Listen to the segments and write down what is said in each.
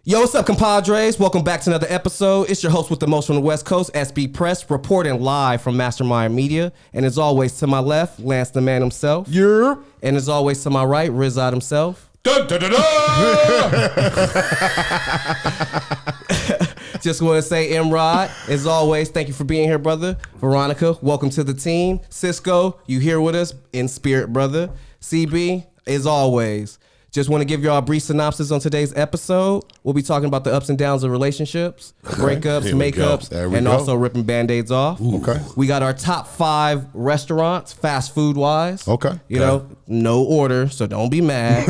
Yo, what's up, compadres? Welcome back to another episode. It's your host with the most from the West Coast, SB Press, reporting live from Mastermind Media. And as always, to my left, Lance the man himself. Yeah. And as always, to my right, Rizad himself. Dun, dun, dun, dun. Just want to say, Imrod, as always, thank you for being here, brother. Veronica, welcome to the team. Cisco, you here with us in spirit, brother. CB, as always. Just want to give y'all a brief synopsis on today's episode. We'll be talking about the ups and downs of relationships, breakups, makeups, and also ripping Band-Aids off. Okay. We got our top 5 restaurants, fast food-wise. Okay. You know, no order, so don't be mad.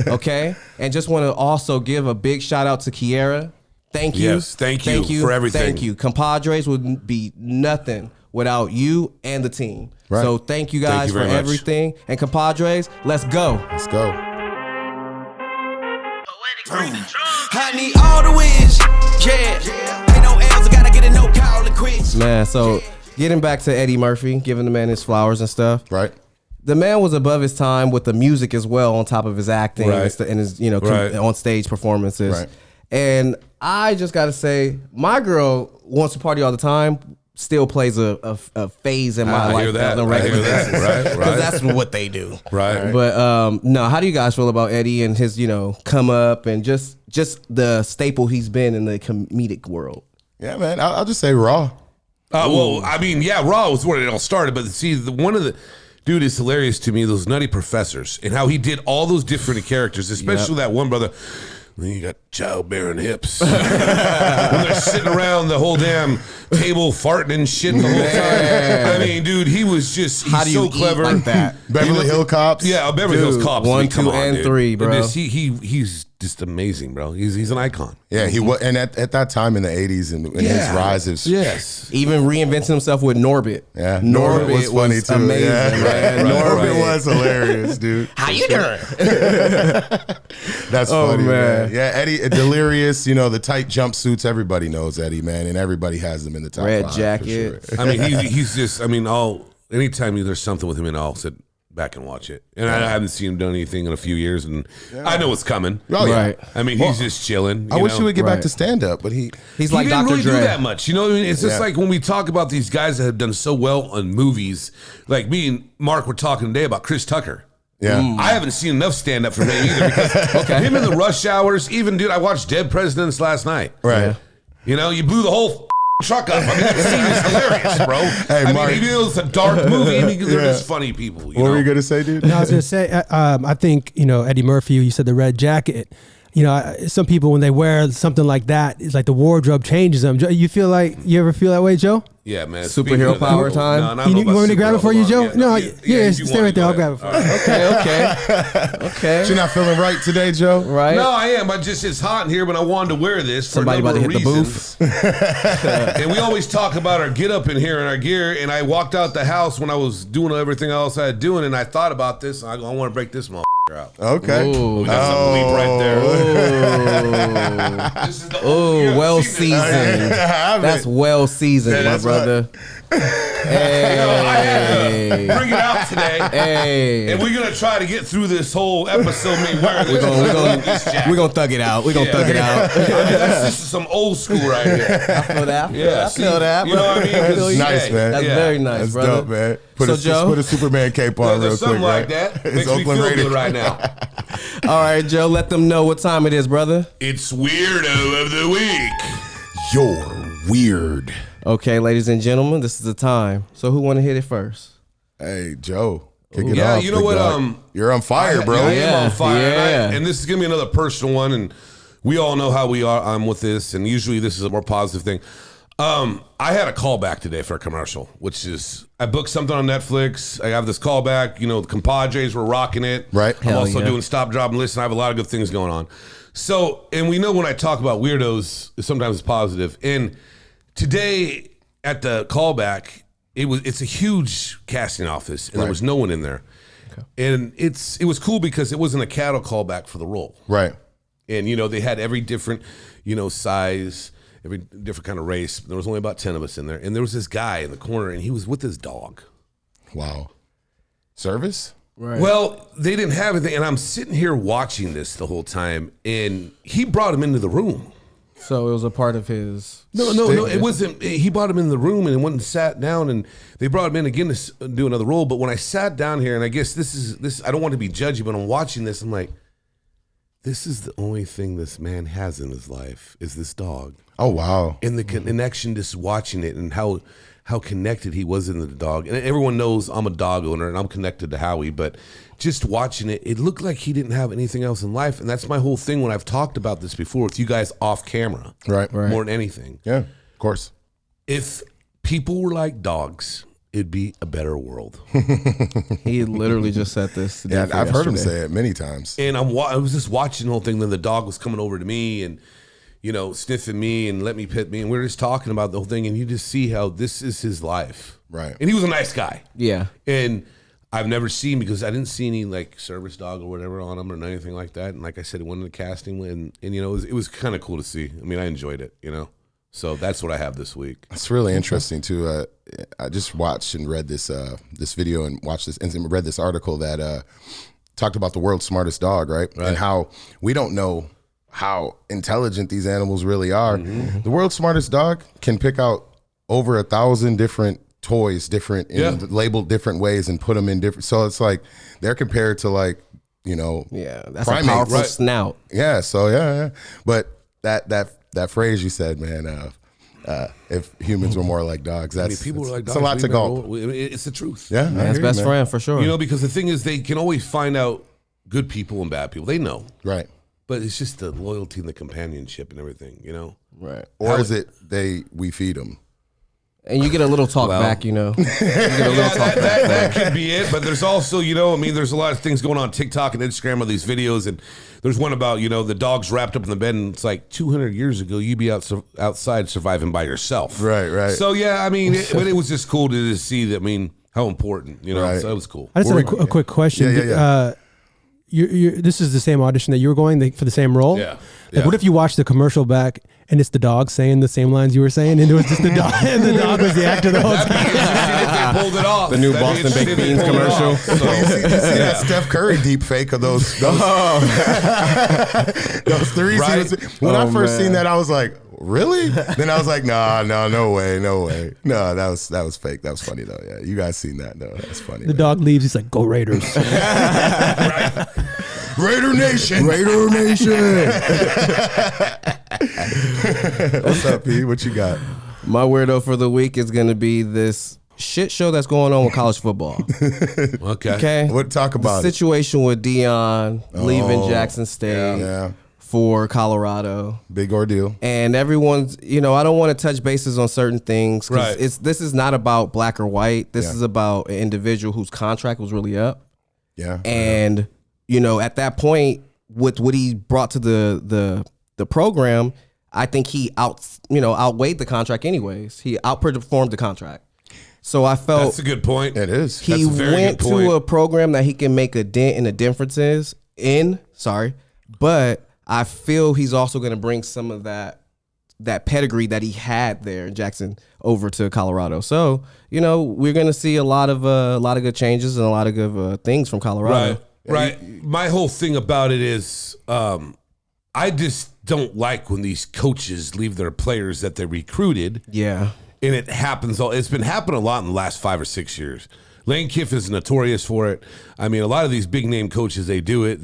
Okay? And just want to also give a big shout-out to Kiera. Thank you. Yes, thank you for everything. Thank you. Compadres would be nothing without you and the team. Right. So thank you guys for everything. And compadres, let's go. Let's go. I need all the wins, yeah. Ain't no L's, I gotta get a no call and quit. Man, so getting back to Eddie Murphy, giving the man his flowers and stuff. Right. The man was above his time with the music as well, on top of his acting and his, on stage performances. Right. And I just gotta say, my girl wants to party all the time. Still plays a phase in my life on a regular basis. Right. Because that's what they do. Right. But no, how do you guys feel about Eddie and his, come up and just the staple he's been in the comedic world? Yeah, man. I'll just say Raw. Well, I mean, Raw was where it all started. But see, one of the dude is hilarious to me. Those Nutty Professors and how he did all those different characters, especially that one brother. Then you got childbearing hips. When they're sitting around the whole damn table farting and shit the whole time. I mean, dude, he's so clever. Like that? Beverly Hills Cops. Yeah, Beverly Hills Cops. 1, 2, and 3, bro. He's just amazing, bro. He's an icon. Yeah, he was, and at that time in the '80s and in his rises. Yes. Even reinventing himself with Norbit. Yeah, Norbit was funny too. Amazing, man. Norbit was hilarious, dude. How you doing? That's funny, man. Yeah, Eddie, delirious. The tight jumpsuits. Everybody knows Eddie, man, and everybody has them in the top Red 5, jacket. for sure. I mean, he's just. I mean, anytime there's something with him, and I'll sit back and watch it. And I haven't seen him done anything in a few years, and I know what's coming. Oh yeah. Right. I mean, he's just chilling. I wish he would get back Right. to stand up, but he's like he didn't Dr. really Dre. do that much. You know what I mean? It's just like when we talk about these guys that have done so well on movies, like me and Mark were talking today about Chris Tucker. Yeah. I haven't seen enough stand up from him either because him in the rush hours, even dude, I watched Dead Presidents last night. Right. You blew the whole truck up. I mean, that scene is hilarious, bro. Hey, Mark, even though it's a dark movie, they're just funny people. What were you gonna say, dude? No, I was gonna say, I think Eddie Murphy. You said the red jacket. Some people when they wear something like that, it's like the wardrobe changes them. You ever feel that way, Joe? Yeah, man. Superhero power time? No, You want me to grab it for you, Joe? No, you stay right there. I'll grab it for you. Okay. You're not feeling right today, Joe? Right. No, I am. It's hot in here, but I wanted to wear this for Somebody a number about of to hit the reasons. And we always talk about our get up in here and our gear. And I walked out the house when I was doing everything else I had doing, and I thought about this. I want to break this motherfucker out. Okay. Ooh. We got some bleep right there. This is the Well seasoned. That's well seasoned, my brother. I had to bring it out today. Hey. And we're going to try to get through this whole episode. We're gonna thug it out. We're gonna thug it out. I mean, this is some old school right here. I feel that. Yeah, I feel that. You know what I mean? Nice, man. That's very nice, That's brother. dope, man. So, Joe? Put a Superman cape on real There's quick, something right? like that. It's Makes me Oakland feel Raiders good right now. All right, Joe. Let them know what time it is, brother. It's Weirdo of the Week. You're weird. Okay, ladies and gentlemen, this is the time. So who want to hit it first? Hey, Joe. Kick it Yeah, off, you know big what? dog. You're on fire, bro. I am on fire. Yeah. And this is going to be another personal one. And we all know how I'm with this. And usually this is a more positive thing. I had a callback today for a commercial, which is I booked something on Netflix. I have this callback. The Compodres were rocking it. Right. I'm Hell also yeah. doing Stop, Drop, and Listen. I have a lot of good things going on. So, and we know when I talk about weirdos, sometimes it's positive. And today at the callback, it's a huge casting office, and there was no one in there. Okay. And it was cool because it wasn't a cattle callback for the role. Right. And, they had every different, size, every different kind of race. There was only about 10 of us in there. And there was this guy in the corner, and he was with his dog. Wow. Service? Right. Well, they didn't have anything, and I'm sitting here watching this the whole time, and he brought him into the room. So it was a part of his. No, it wasn't. He brought him in the room and went and sat down, and they brought him in again to do another role. But when I sat down here, and I guess this, I don't want to be judgy, but I'm watching this, I'm like, this is the only thing this man has in his life is this dog. Oh wow! And the connection, just watching it, and how connected he was in the dog. And everyone knows I'm a dog owner, and I'm connected to Howie, but just watching it, it looked like he didn't have anything else in life. And that's my whole thing when I've talked about this before with you guys off camera. Right. More than anything. Yeah, of course. If people were like dogs, it'd be a better world. He literally just said this. Yeah, I've heard him say it many times. And I was just watching the whole thing. Then the dog was coming over to me and, sniffing me and let me pet me. And we were just talking about the whole thing. And you just see how this is his life. Right. And he was a nice guy. Yeah. And I've never seen, because I didn't see any like service dog or whatever on him or anything like that. And like I said, it went into casting and it was kind of cool to see. I mean, I enjoyed it, So that's what I have this week. It's really interesting too. I just watched and read this video and watched this and read this article that talked about the world's smartest dog, right? And how we don't know how intelligent these animals really are. Mm-hmm. The world's smartest dog can pick out over 1,000 different toys, labeled different ways, and put them in different. So it's like they're compared to like that's primates, a powerful snout. Yeah. So yeah. But that phrase you said, man. If humans were more like dogs, People were like dogs. It's a lot to go. It's the truth. Yeah, man's best friend for sure. Because the thing is, they can always find out good people and bad people. They know, right? But it's just the loyalty and the companionship and everything, Right. Or is it we feed them? And you get a little talk back, You get a little talk back. That could be it. But there's also, there's a lot of things going on TikTok and Instagram of these videos. And there's one about, the dog's wrapped up in the bed. And it's like 200 years ago, you'd be outside surviving by yourself. Right. So, yeah, but it was just cool to just see that, how important, Right. So it was cool. I just had a quick question. Yeah. This is the same audition that you were going for the same role? Yeah. Like, what if you watch the commercial back and it's the dog saying the same lines you were saying, and it was just the dog, and the dog was the actor the whole time? If they pulled it off. The new Boston Baked Beans commercial. You see that Steph Curry deep fake of those 3 Right. seasons. When I first seen that, I was like, really? Then I was like, no way. No, that was fake. That was funny though. Yeah, you guys seen that? No, that's funny. The dog leaves. He's like, "Go Raiders!" Right. Raider Nation. What's up, P? What you got? My weirdo for the week is going to be this shit show that's going on with college football. Okay. What talk about the situation with Dion leaving Jackson State for Colorado. Big ordeal. And everyone's, I don't want to touch bases on certain things because Right. this is not about black or white. This is about an individual whose contract was really up. Yeah. And at that point, with what he brought to the program, I think he outweighed the contract anyways. He outperformed the contract. So I felt That's a good point. It is. he That's a very went good point. to a program that he can make a dent in the differences in. But I feel he's also going to bring some of that pedigree that he had there in Jackson over to Colorado. So we're going to see a lot of good changes and a lot of good things from Colorado. Right. My whole thing about it is, I just don't like when these coaches leave their players that they recruited. Yeah. And it happens. It's been happening a lot in the last 5 or 6 years. Lane Kiff is notorious for it. I mean, a lot of these big name coaches, they do it.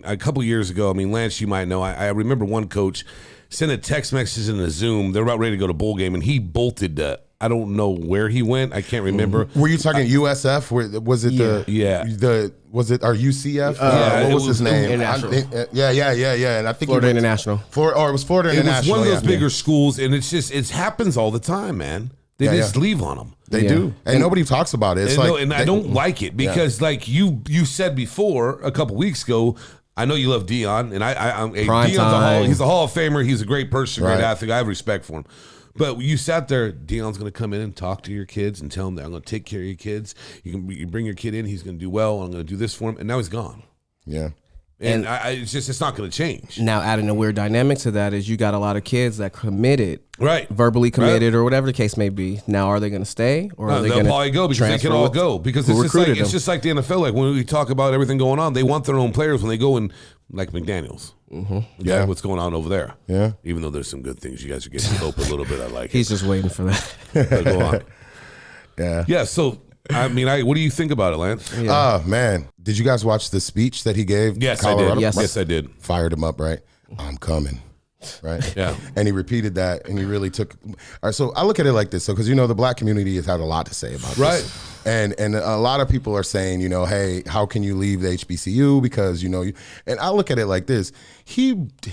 A couple years ago, Lance, you might know, I remember one coach sent a text message in a Zoom. They're about ready to go to bowl game, and he bolted I don't know where he went. I can't remember. Were you talking USF? Was it was it our UCF? What was his name? International. Yeah. And I think Florida International. It was Florida It International. was one of those bigger schools, and it happens all the time, man. They just leave on them. They do, and nobody talks about it. It's I don't like it because, like you said before a couple weeks ago, I know you love Dion, and he's a Hall of Famer. He's a great person, great athlete. I have respect for him. But you sat there, Dion's going to come in and talk to your kids and tell them that I'm going to take care of your kids. You bring your kid in, he's going to do well. I'm going to do this for him, and now he's gone. Yeah. And it's not going to change. Now, adding a weird dynamic to that is you got a lot of kids that committed, Right, verbally committed, or whatever the case may be. Now, are they going to stay, or are they they'll going to probably go because they can all go? Because it's just like the NFL. Like when we talk about everything going on, they want their own players when they go in, like McDaniels. Yeah, what's going on over there? Yeah, even though there's some good things, you guys are getting hope a little bit. I like it. He's just waiting for that. But go on. Yeah. So. I mean, what do you think about it, Lance? Oh, man. Did you guys watch the speech that he gave? Yes, Colorado? I did. Yes, I did. Fired him up, right? I'm coming. Right? Yeah. And he repeated that, and he really took. All right, so I look at it like this. So, because, the black community has had a lot to say about this. And a lot of people are saying, hey, how can you leave the HBCU? Because, and I look at it like this.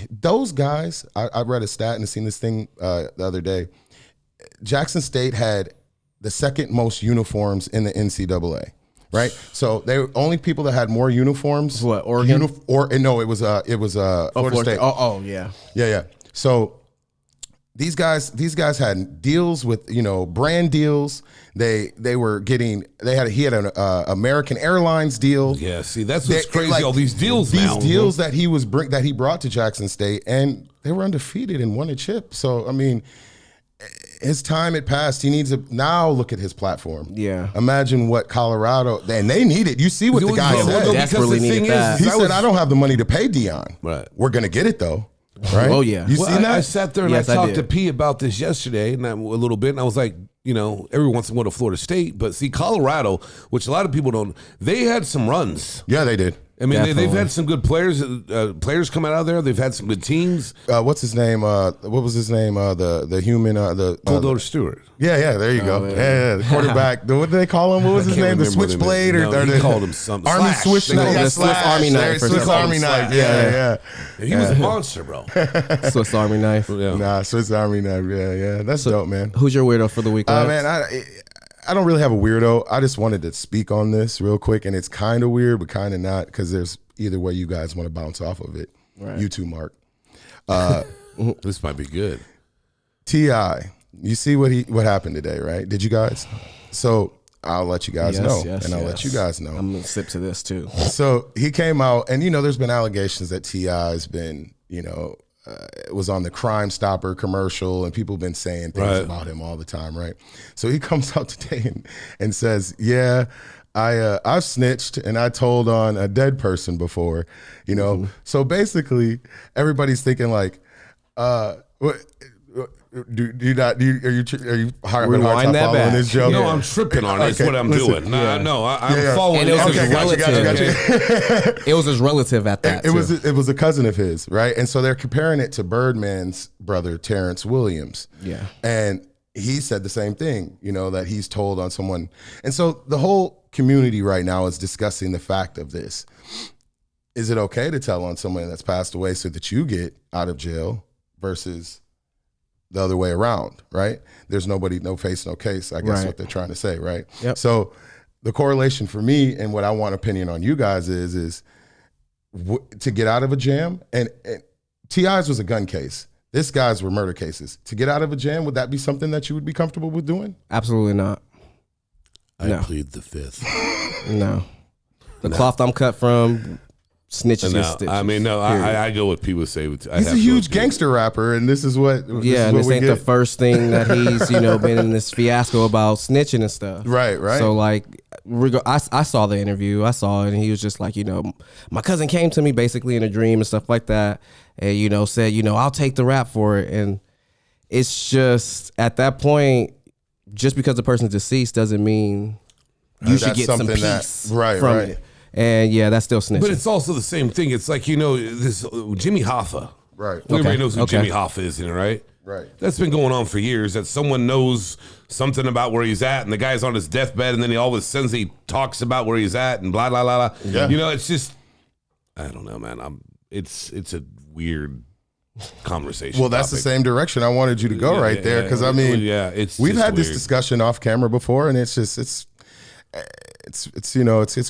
Those guys, I read a stat and seen this thing the other day. Jackson State had the second most uniforms in the NCAA, right? So they were only people that had more uniforms. What, Oregon? No, it was Florida State. Oh, yeah. Yeah. So these guys had deals with brand deals. He had an American Airlines deal. Yeah, see, that's what's crazy. Like, all these deals now. These deals that he brought to Jackson State, and they were undefeated and won a chip. So I mean, his time had passed. He needs to now look at his platform. Yeah. Imagine what Colorado, and they need it. You see what the guy said. Desperately needed that. He said, I don't have the money to pay Dion. Right. We're going to get it though. Right? Oh, yeah. You seen that? I sat there and Yes, I I talked did. to P about this yesterday and a little bit. And I was like, every once in a while to Florida State. But see, Colorado, which a lot of people don't, they had some runs. Yeah, they did. I mean, they've Definitely. had some good players coming out of there. They've had some good teams. What's his name? What was his name? The human. Coldwater Stewart. Yeah. There you go. Yeah. The quarterback. What did they call him? What was his name? The switchblade, he called him something. Army Slash. switch. They called him Yeah, Swiss Army knife. Swiss Army knife. Yeah. He was a monster, bro. Swiss Army knife. Yeah. Nah, Swiss Army knife. Yeah. That's dope, man. Who's your weirdo for the week? Lance? Man, I don't really have a weirdo. I just wanted to speak on this real quick, and it's kind of weird, but kind of not, because there's either way you guys want to bounce off of it. Right. You too, Mark. This might be good. T.I., you see what happened today, right? Did you guys? So I'll let you guys know, and I'll let you guys know. I'm gonna sip to this too. So he came out, and there's been allegations that T.I. has been, it was on the Crime Stopper commercial, and people have been saying things about him all the time, right? So he comes out today and says, yeah, I've snitched and I told on a dead person before, So basically, everybody's thinking like, what? Are you having a hard Rewind time that following back. this joke? No, I'm tripping on it. That's what I'm doing. No, I'm following. And it was his relative. Gotcha. It was his relative at that. It was a cousin of his, right? And so they're comparing it to Birdman's brother, Terrence Williams. Yeah. And he said the same thing, that he's told on someone. And so the whole community right now is discussing the fact of this. Is it okay to tell on someone that's passed away so that you get out of jail versus the other way around, right? There's nobody, no face, no case, I guess what they're trying to say, right? Yep. So the correlation for me and what I want opinion on you guys is to get out of a jam, and T.I.'s was a gun case. This guy's were murder cases. To get out of a jam, would that be something that you would be comfortable with doing? Absolutely not. I plead the fifth. No. The cloth I'm cut from, snitches and stitches. I mean, no, I go with people say. He's a huge gangster rapper, and this is what. This ain't the first thing that he's been in this fiasco about snitching and stuff. Right. So like, I saw the interview. I saw it, and he was just like, my cousin came to me basically in a dream and stuff like that, and said, I'll take the rap for it, and it's just at that point, just because the person's deceased doesn't mean you should get some peace from it. And yeah, that's still snitching. But it's also the same thing. It's like, this Jimmy Hoffa. Right. Everybody knows who Jimmy Hoffa is, right? Right. That's been going on for years, that someone knows something about where he's at, and the guy's on his deathbed, and then he all of a sudden he talks about where he's at, and blah, blah, blah, blah. Yeah. It's just, I don't know, man. It's a weird conversation. Well, that's the same direction I wanted you to go there, because we've had this discussion off camera before, and it's just, it's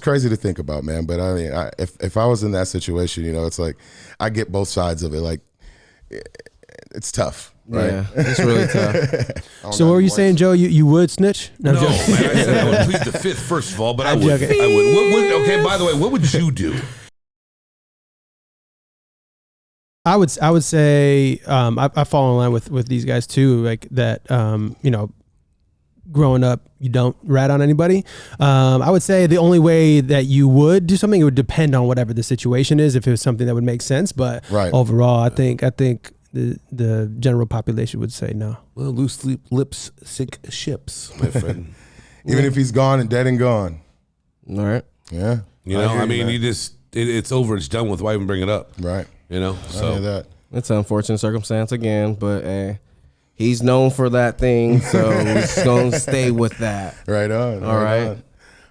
crazy to think about, man. But I mean, if I was in that situation, it's like I get both sides of it. Like it's tough, right? Yeah, it's really tough. So what were you saying, Joe? You would snitch? No, man. I said I would plead the fifth first of all, but I would. Okay, by the way, what would you do? I would say I fall in line with these guys too. Like that, growing up, you don't rat on anybody. I would say the only way that you would do something, it would depend on whatever the situation is. If it was something that would make sense, but overall, I think the general population would say no. Well, loose lips sink ships, my friend. Even if he's gone and dead and gone. All right. Yeah. I mean, you just it's over. It's done with. Why even bring it up? Right. So I hear that. It's an unfortunate circumstance again, but he's known for that thing, so he's going to stay with that. Right on. All right. On.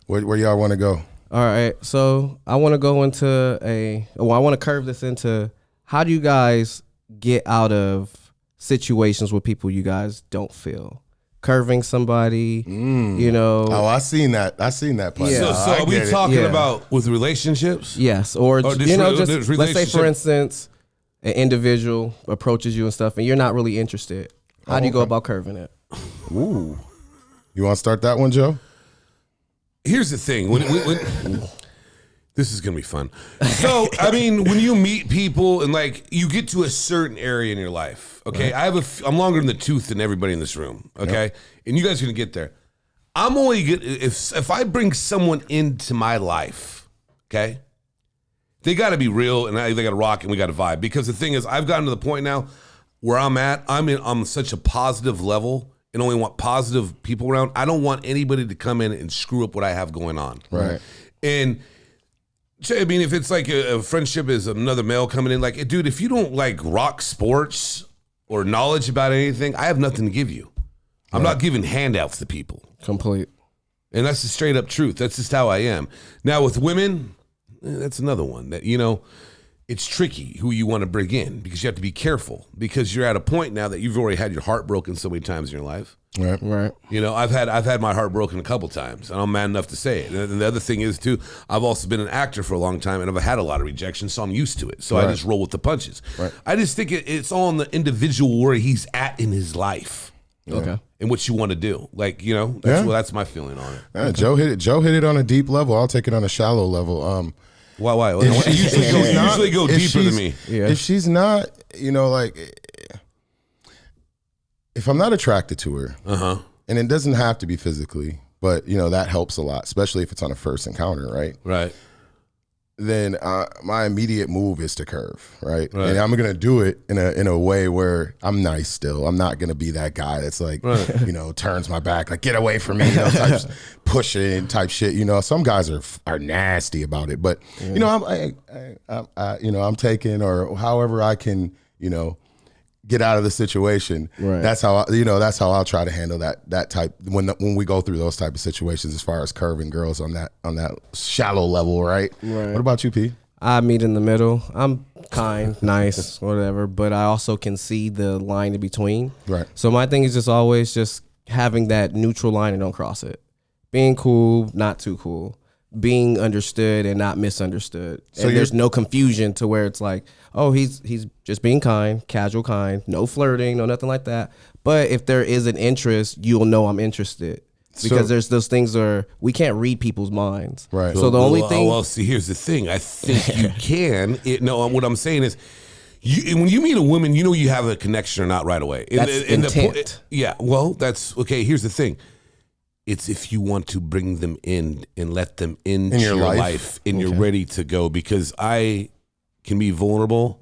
Where y'all want to go? All right. So I want to go into I want to curve this into how do you guys get out of situations with people you guys don't feel? Curving somebody, Oh, I seen that part. Yeah. So are we talking about with relationships? Yes, or just let's say for instance, an individual approaches you and stuff, and you're not really interested. How do you go about curving it? Ooh, you want to start that one, Joe? Here's the thing. When this is gonna be fun. So I mean, when you meet people and like you get to a certain area in your life, okay. Right. I'm longer in the tooth than everybody in this room, okay. Yep. And you guys are gonna get there. I'm only good if I bring someone into my life, okay. They got to be real and they got to rock and we got to vibe. Because the thing is, I've gotten to the point now where I'm such a positive level and only want positive people around. I don't want anybody to come in and screw up what I have going on. Right. And I mean, if it's like a friendship is another male coming in, like, dude, if you don't like rock sports or knowledge about anything, I have nothing to give you. I'm not giving handouts to people. Complete. And that's the straight up truth. That's just how I am. Now with women, that's another one that, it's tricky who you want to bring in because you have to be careful because you're at a point now that you've already had your heart broken so many times in your life. Right. I've had my heart broken a couple times and I'm man enough to say it. And the other thing is too, I've also been an actor for a long time and I've had a lot of rejection, so I'm used to it. So I just roll with the punches. Right. I just think it's all on the individual where he's at in his life. Okay. And what you want to do. Like, that's my feeling on it. Okay. Joe hit it on a deep level. I'll take it on a shallow level. Why? Usually go deeper than me. Yeah. If she's not, if I'm not attracted to her, and it doesn't have to be physically, but that helps a lot, especially if it's on a first encounter, right? Right. Then my immediate move is to curve, right? And I'm gonna do it in a way where I'm nice still. I'm not gonna be that guy that's like, turns my back, like get away from me, type pushing type shit. Some guys are nasty about it, but I'm taking or however I can, get out of the situation. Right. That's how I'll try to handle that type when we go through those type of situations as far as curving girls on that shallow level, right? What about you, P? I meet in the middle. I'm kind, nice, whatever, but I also can see the line in between. Right. So my thing is just always just having that neutral line and don't cross it. Being cool, not too cool. Being understood and not misunderstood. So there's no confusion to where it's like, oh, he's just being kind, casual kind, no flirting, no nothing like that. But if there is an interest, you'll know I'm interested. Because there's those things where we can't read people's minds. Right. So the only thing. Well, see, here's the thing. I think you can. What I'm saying is, when you meet a woman, you have a connection or not right away. That's intent. Well, that's okay. Here's the thing. It's if you want to bring them in and let them into your life and you're ready to go, because I can be vulnerable.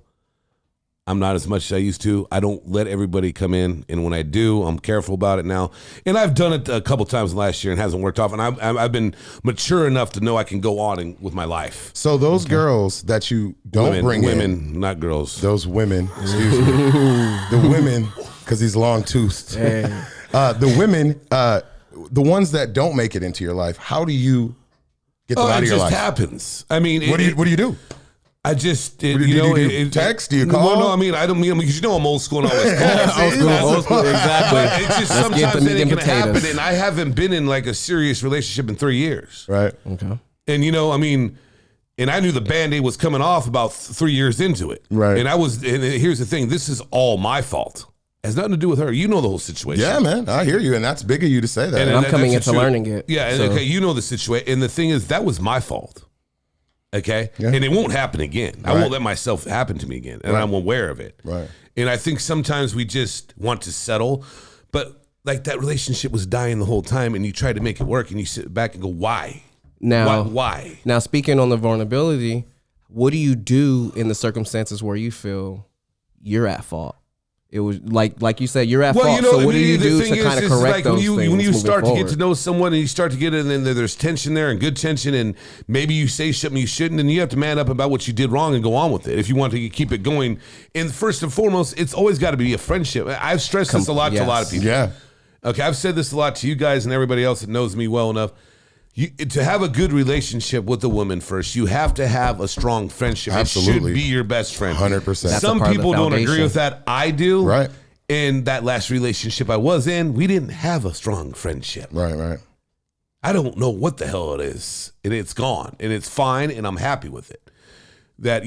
I'm not as much as I used to. I don't let everybody come in, and when I do, I'm careful about it now. And I've done it a couple times last year and it hasn't worked off. And I've been mature enough to know I can go on with my life. So those girls that you don't bring women, not girls. Those women, excuse me, the women, because he's long toothed. The women. The ones that don't make it into your life, how do you get them out of your life? It just happens. I mean, what do you do? I just, do you text? Do you call? No, I mean, I don't mean, because I'm old school and always call. old school, exactly. But it's just sometimes it can happen, and I haven't been in like a serious relationship in 3 years. Right. Okay. And and I knew the Band-Aid was coming off about 3 years into it. Right. And here's the thing, this is all my fault. It has nothing to do with her. You know the whole situation. Yeah, man. I hear you. And that's big of you to say that. And I'm coming into learning it. Yeah. So. Okay. You know the situation. And the thing is, that was my fault. Okay. Yeah. And it won't happen again. Right. I won't let myself happen to me again. And I'm aware of it. Right. And I think sometimes we just want to settle, but like that relationship was dying the whole time and you try to make it work and you sit back and go, why? Now, why? Now, speaking on the vulnerability, what do you do in the circumstances where you feel you're at fault? It was like you said, you're at fault. So what do you do to kind of correct those things? When you start to get to know someone and you start to get it, and then there's tension there and good tension, and maybe you say something you shouldn't, and you have to man up about what you did wrong and go on with it if you want to keep it going. And first and foremost, it's always got to be a friendship. I've stressed this a lot to a lot of people. Yeah. Okay, I've said this a lot to you guys and everybody else that knows me well enough. To have a good relationship with a woman first, you have to have a strong friendship. Absolutely. It should be your best friend. 100%. Some people don't agree with that. I do. Right. In that last relationship I was in, we didn't have a strong friendship. Right. I don't know what the hell it is. And it's gone. And it's fine, and I'm happy with it. That,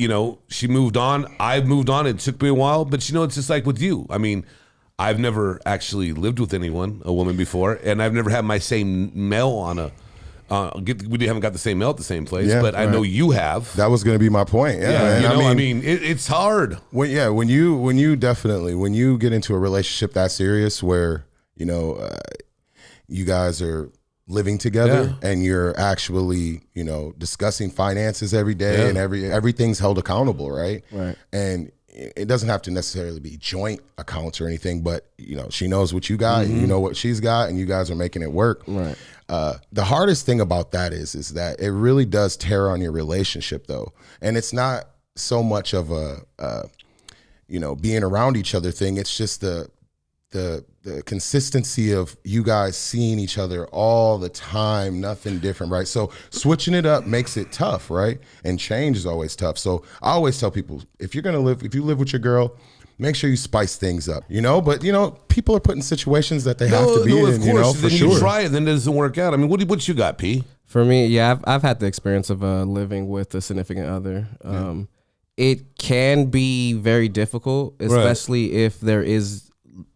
she moved on. I've moved on. It took me a while. But, it's just like with you. I mean, I've never actually lived with a woman before, and I've never had my same male on a we haven't got the same mail at the same place, but I know you have. That was going to be my point. Yeah, it's hard. When you get into a relationship that serious where you guys are living together and you're actually discussing finances every day and everything's held accountable, right? And it doesn't have to necessarily be joint accounts or anything, but she knows what you got, and you know what she's got, and you guys are making it work. Right. The hardest thing about that is that it really does tear on your relationship, though, and it's not so much of a being around each other thing. It's just the consistency of you guys seeing each other all the time, nothing different, right? So switching it up makes it tough, right? And change is always tough. So I always tell people, if you live with your girl, make sure you spice things up, but people are put in situations that they have to be in, for then sure. You try it, then it doesn't work out. I mean, what you got, P? For me, I've had the experience of living with a significant other. It can be very difficult, especially if there is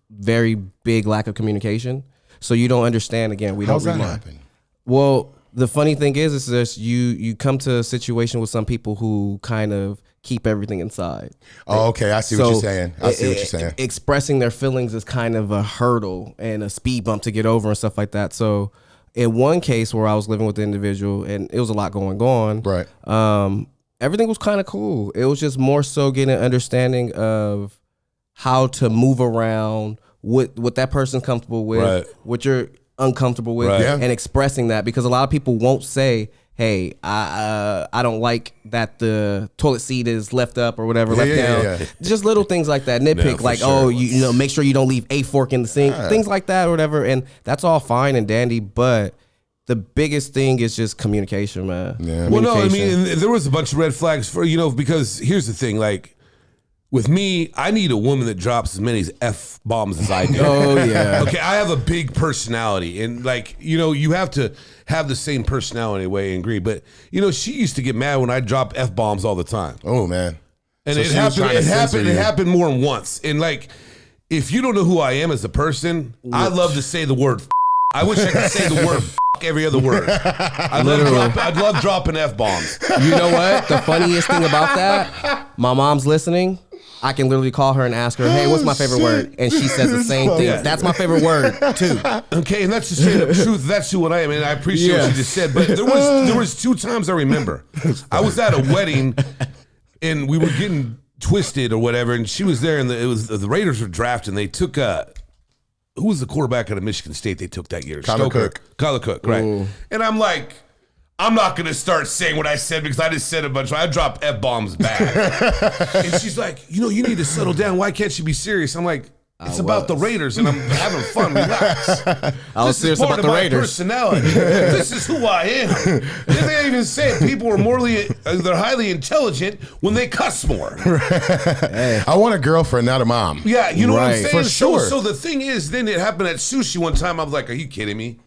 very big lack of communication. So you don't understand. Again, How's that happen? Well, the funny thing is this: you come to a situation with some people who kind of keep everything inside. Oh, okay. I see what you're saying. Expressing their feelings is kind of a hurdle and a speed bump to get over and stuff like that. So in one case where I was living with the individual and it was a lot going on, right? Everything was kind of cool. It was just more so getting an understanding of how to move around, what that person's comfortable with, what you're uncomfortable with, and expressing that, because a lot of people won't say, hey, I don't like that the toilet seat is left up or whatever, left down. Yeah. Just little things like that, nitpick, like, sure. Make sure you don't leave a fork in the sink, things like that or whatever. And that's all fine and dandy, but the biggest thing is just communication, man. Yeah. Well, no, I mean, there was a bunch of red flags for, because here's the thing, like, with me, I need a woman that drops as many F-bombs as I do. Oh, yeah. Okay, I have a big personality. And, like, you have to have the same personality in a way and agree. But, she used to get mad when I drop F-bombs all the time. Oh, man. And so it happened more than once. And, like, if you don't know who I am as a person, I love to say the word f***. I wish I could say the word f*** every other word. I'd love dropping F-bombs. You know what? The funniest thing about that, my mom's listening. I can literally call her and ask her, hey, what's my favorite word? And she says the same thing. Yeah. That's my favorite word, too. Okay, and that's the straight up truth. That's who I am, and I appreciate what you just said. But there was 2 times I remember. I was at a wedding, and we were getting twisted or whatever, and she was there, and it was the Raiders were drafting. They took who was the quarterback out of Michigan State they took that year? Kyler Cook, right. Ooh. And I'm like, I'm not going to start saying what I said because I just said a bunch. I dropped F-bombs back. And she's like, you need to settle down. Why can't you be serious? I'm like, it's about the Raiders and I'm having fun. Relax. I was serious about the Raiders. Personality. This is who I am. They even say people are they're highly intelligent when they cuss more. Hey. I want a girlfriend, not a mom. Yeah, you know what I'm saying? For sure. So the thing is, then it happened at sushi one time. I was like, are you kidding me?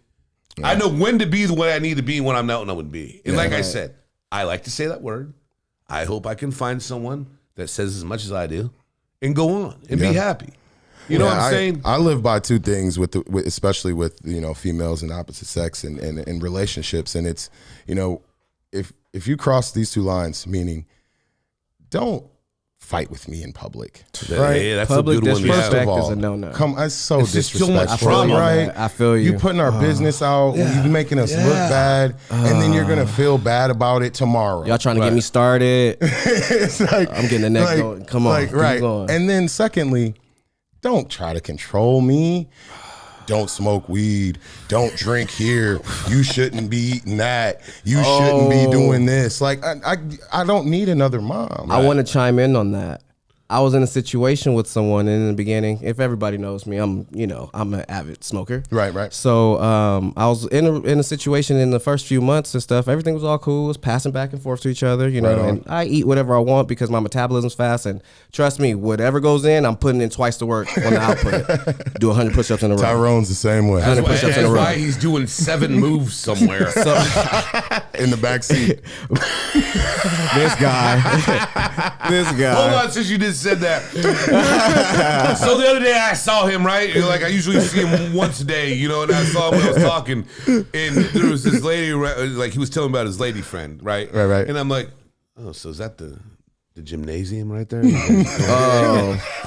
Yeah. I know when to be the way I need to be and when I'm not when I would be. And I said, I like to say that word. I hope I can find someone that says as much as I do and go on and be happy. You know what I'm saying? I live by 2 things especially with females and opposite sex and relationships, and it's if you cross these two lines, meaning don't fight with me in public, right? Yeah, that's Public a good one. disrespect. First of all, is a no-no. Come, it's so It's just so much disrespectful, trauma, right? man. I feel you. You putting our business out, you making us look bad, and then you're gonna feel bad about it tomorrow. Y'all trying to get me started. It's like I'm getting the neck going. Come on, keep right? going. And then secondly, don't try to control me. Don't smoke weed. Don't drink here. You shouldn't be eating that. You shouldn't be doing this. Like I don't need another mom. I want to chime in on that. I was in a situation with someone in the beginning. If everybody knows me, I'm an avid smoker. Right. So I was in a situation in the first few months and stuff. Everything was all cool. It was passing back and forth to each other, you know. Right on. And I eat whatever I want because my metabolism's fast. And trust me, whatever goes in, I'm putting in twice the work on the output. Do 100 push-ups in a row. Tyrone's the same way. 100 push-ups in a That's row. why he's doing 7 moves somewhere. In the back seat. This guy. This guy. Hold on, since you just said that. So the other day I saw him, right? Like I usually see him once a day, you know, and I saw him when I was talking, and there was this lady, like he was telling about his lady friend, right? Right. And I'm like, oh, so is that the gymnasium right there? Oh.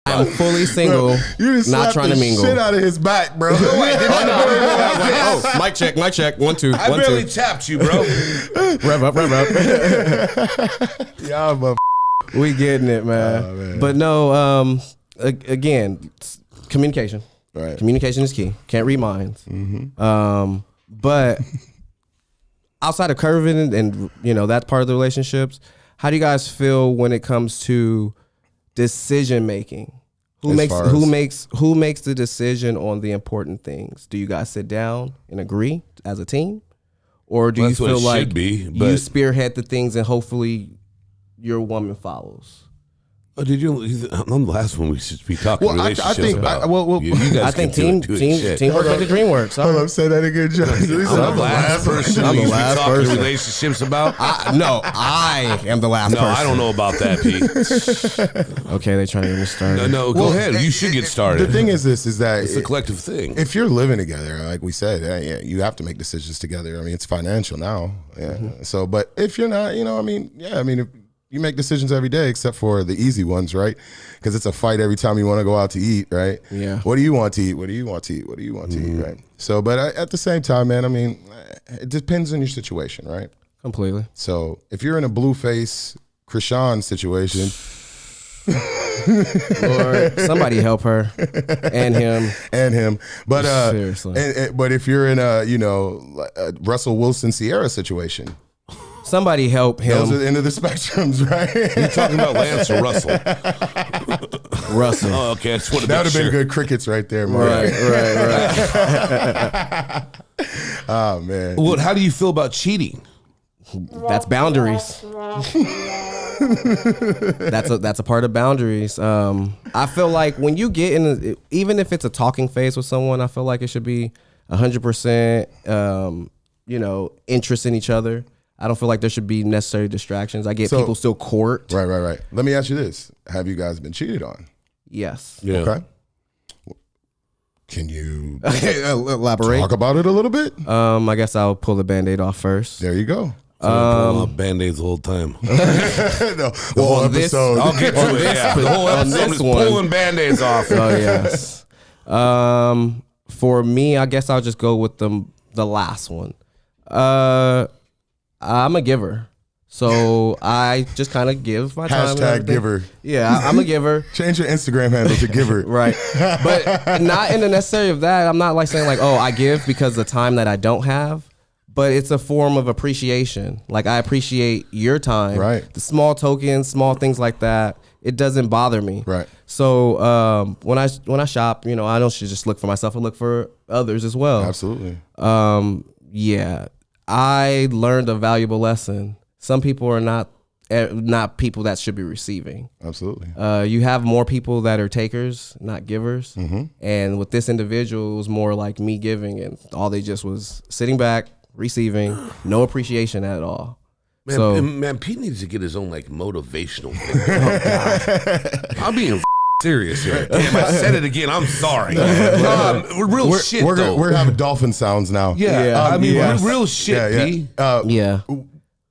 I'm fully single, You just not slapped trying the to mingle. shit out of his back, bro. Oh, mic check, 1, 2. I barely tapped you, bro. Rev up. Y'all mother- We getting it, man. Oh, man. But no, again, communication. Right. Communication is key. Can't read minds. But outside of curving and you know that part of the relationships, how do you guys feel when it comes to decision making? Who As makes far as- who makes the decision on the important things? Do you guys sit down and agree as a team, or do Well, you that's what feel it like should be, you but- spearhead the things and hopefully your woman follows? Oh, did you? I'm the last one we should be talking Well, I relationships think- about. well, you guys I think can do it, shit. teamwork make the dream work. Sorry. Hold up, say that again, John. I'm the last person I'm we the should be last talking person. relationships about. No, I am the last No, person. I don't know about that, Pete. Okay, they trying to get me started. No, go ahead. You should get started. The thing is that It's a collective thing. if you're living together, like we said, yeah, you have to make decisions together. I mean, it's financial now. Yeah. So, but if you're not, if you make decisions every day except for the easy ones, right? Because it's a fight every time you want to go out to eat, right? Yeah. What do you want to eat? What do you want to eat? What do you want to eat, right? So, but at the same time, man, I mean, it depends on your situation, right? Completely. So if you're in a Blueface Krishan situation, Lord, somebody help her and him. but Seriously. but if you're in a Russell Wilson Sierra situation, Somebody help those are him. the end of the spectrums, right? You talking about Lance or Russell? Russell. Oh, okay. I just want to That would make have been sure. good crickets right there, man. Right. Oh man. Well, how do you feel about cheating? That's boundaries. That's a part of boundaries. I feel like when you get in, even if it's a talking phase with someone, I feel like it should be 100%. Interest in each other. I don't feel like there should be necessary distractions. I get So- people still court. Right. Let me ask you this: have you guys been cheated on? Yes. Yeah. Okay. Can you Elaborate. talk about it a little bit? I guess I'll pull the Band-Aid off first. There you go. Pulling out Band-Aids the whole time. No, the whole on this- episode. I'll get to it. Yeah. The whole on episode this is one. pulling Band-Aids off. Oh yes. For me, I guess I'll just go with the last one. I'm a giver, so I just kind of give my time. and Hashtag everything. giver. Yeah, I'm a giver. Change your Instagram handle to giver. Right, but not in the necessary of that. I'm not like saying like, oh, I give because of the time that I don't have, but it's a form of appreciation. Like I appreciate your time, Right. The small tokens, small things like that. It doesn't bother me, Right. So when I shop, I don't just look for myself. I look for others as well. Absolutely. Yeah, I learned a valuable lesson. Some people are not people that should be receiving. Absolutely. You have more people that are takers, not givers. Mm-hmm. And with this individual, it was more like me giving, and all they just was sitting back, receiving, no appreciation at all. Man, So man, Pete needs to get his own like motivational thing. I'm being serious here. Damn, I said it again. I'm sorry. Real shit, though. We're having dolphin sounds now. Yeah. I mean, real shit, P. Yeah.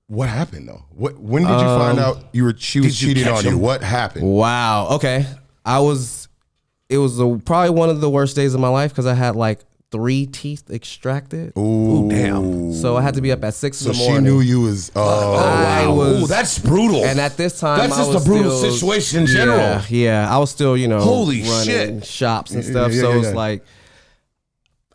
What happened though? When did you find out she was cheating on you? What happened? Wow. Okay. It was probably one of the worst days of my life because I had like 3 teeth extracted. Ooh, damn. So I had to be up at 6 in the morning. So she knew you was. Wow. That's brutal. And at this time, that's just a brutal situation in general. Yeah. I was still, Holy running shit. shops and stuff. So it's like,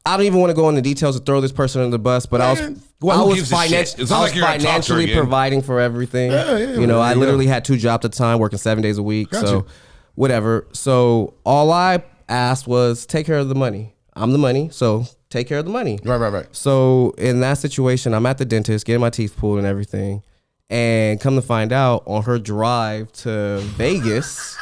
I don't even want to go into details to throw this person under the bus, but I was financially providing for everything. I literally had 2 jobs at the time, working 7 days a week. Gotcha. So whatever. So all I asked was take care of the money. I'm the money, so take care of the money. Right. So in that situation, I'm at the dentist, getting my teeth pulled and everything. And come to find out, on her drive to Vegas,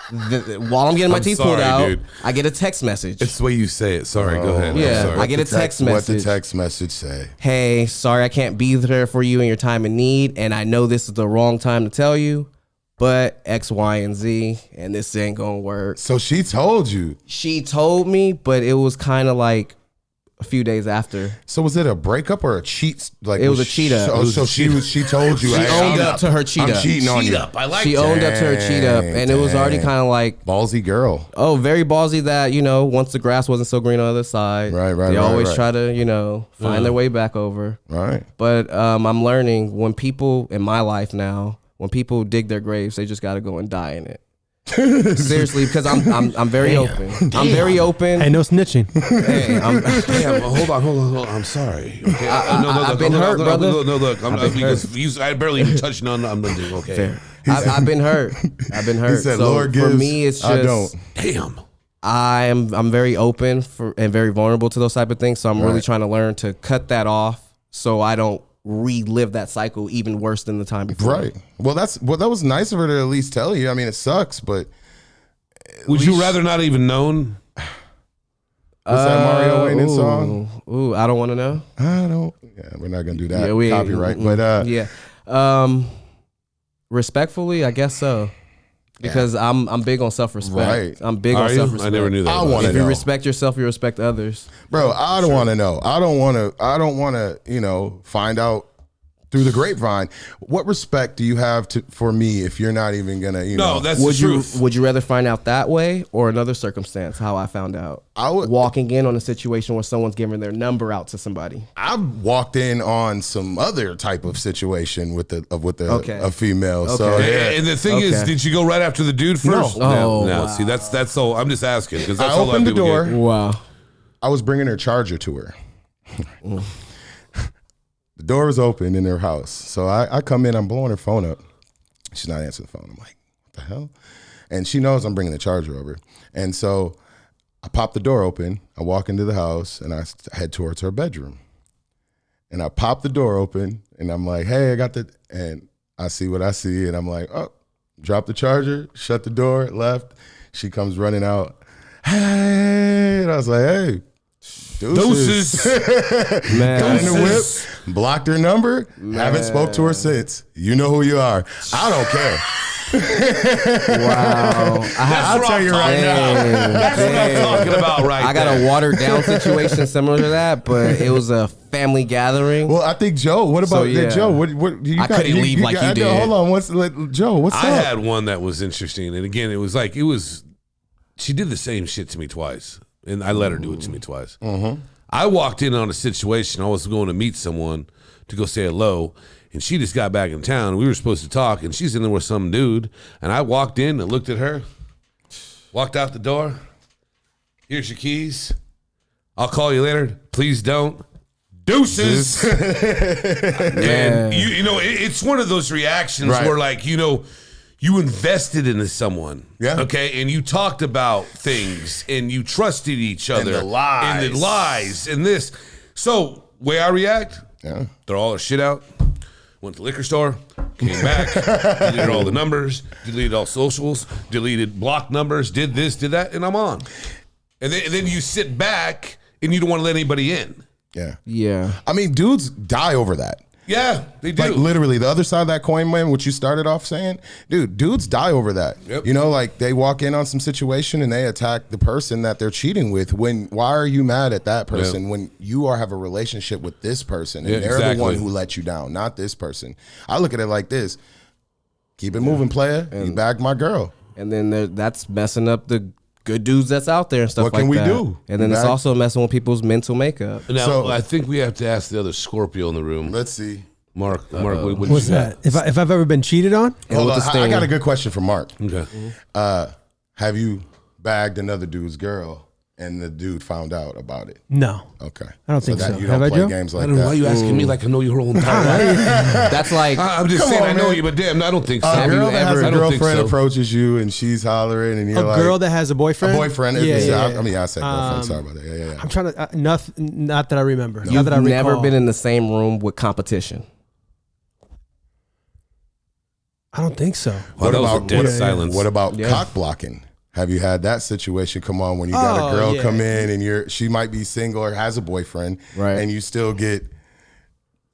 while I'm getting my teeth pulled out, dude. I get a text message. It's the way you say it. Sorry, go ahead. Yeah, I get a text message. What the text message say? Hey, sorry I can't be there for you in your time of need, and I know this is the wrong time to tell you, but X, Y, and Z, and this ain't gonna work. So she told you? She told me, but it was kind of like a few days after. So was it a breakup or a cheat? Like it was a cheat up. So she told you. She owned up to her cheat up. I'm cheating on you. I like she owned up to her cheat up, and it was already kind of like ballsy girl. Oh, very ballsy. That once the grass wasn't so green on the other side, right. They always try to find their way back over. Right. But I'm learning when people in my life now, when people dig their graves, they just got to go and die in it. Seriously, because I'm very open. I'm very open. Hey, no snitching. Hey, hold on. I'm sorry. Okay. I've been hurt, brother. No, look. I barely even touched none. I'm not doing okay. Fair. I've been hurt. He said, so Lord gives, for me, it's just I don't. Damn. I'm very open and very vulnerable to those type of things. So I'm really trying to learn to cut that off so I don't relive that cycle even worse than the time before. Right. Well, that was nice of her to at least tell you. I mean, it sucks, but would you rather not even known? What's that Mario Wayne song? Ooh, I don't want to know. I don't. Yeah, we're not gonna do that. Yeah, copyright. But respectfully, I guess so. Because I'm big on self-respect. Right. I'm big on self-respect. I never knew that. I want to know. If you respect yourself, you respect others. Bro, I don't want to know. I don't want to, find out through the grapevine. What respect do you have for me if you're not even going to, No, that's the truth. Would you rather find out that way or another circumstance, how I found out? I would walking in on a situation where someone's giving their number out to somebody. I walked in on some other type of situation with a female. Okay. So and the thing is, did you go right after the dude first? No. Wow. See, that's all. I'm just asking because that's I opened the door. Wow. I was bringing her charger to her. The door was open in her house. So I come in, I'm blowing her phone up. She's not answering the phone. I'm like, what the hell? And she knows I'm bringing the charger over. And so I pop the door open. I walk into the house and I head towards her bedroom. And I pop the door open and I'm like, hey, and I see what I see. And I'm like, oh, drop the charger, shut the door, left. She comes running out. Hey, and I was like, hey. Deuces. Man. Got in the whip, blocked her number, haven't spoke to her since. You know who you are. I don't care. Wow. I'll tell you right now. That's what I'm talking about right I got a watered down situation similar to that, but it was a family gathering. Well, I think Joe, what about Joe? What you I couldn't leave like you did. Hold on, Joe, what's up? I had one that was interesting. And again, she did the same shit to me twice. And I let her do it to me twice. Mm-hmm. I walked in on a situation. I was going to meet someone to go say hello, and she just got back in town. We were supposed to talk, and she's in there with some dude. And I walked in and looked at her, walked out the door. Here's your keys. I'll call you later. Please don't. Deuces. And it's one of those reactions where, like, you invested into someone, okay, and you talked about things, and you trusted each other, and the lies, and this. So, way I react, throw all her shit out, went to the liquor store, came back, deleted all the numbers, deleted all socials, deleted block numbers, did this, did that, and I'm on. And then you sit back, and you don't want to let anybody in. Yeah. Yeah. I mean, dudes die over that. Yeah, they do. Like literally the other side of that coin, man, what you started off saying, dudes die over that. Yep. You know, like they walk in on some situation and they attack the person that they're cheating with. Why are you mad at that person when you have a relationship with this person and they're the one who let you down, not this person? I look at it like this. Keep it moving, player. You bagged my girl. And then that's messing up the good dudes that's out there and stuff like that. What can we do? And then it's also messing with people's mental makeup. Now, So- I think we have to ask the other Scorpio in the room. Let's see. Mark, What's that? If I've ever been cheated on? Hold on. I got a good question for Mark. Okay. Have you bagged another dude's girl and the dude found out about it? No. Okay. I don't think so. You Have don't I, play Joe? games I like don't know that. why you asking me like I know your whole entire life. That's like I'm just Come saying on, I know man. you, but damn, I don't think so. A Have girl you that has ever- a I don't think girlfriend so. approaches you and she's hollering and you're A like, girl that has a boyfriend? a boyfriend. Yeah. I mean, I said girlfriend. Sorry about that. Yeah. I'm trying to, not that I remember. Not you've that I recall. never been in the same room with competition. I don't think so. Wow, that was a dead silence. What about cock blocking? Have you had that situation come on when you got a girl come in and she might be single or has a boyfriend, Right. and you still get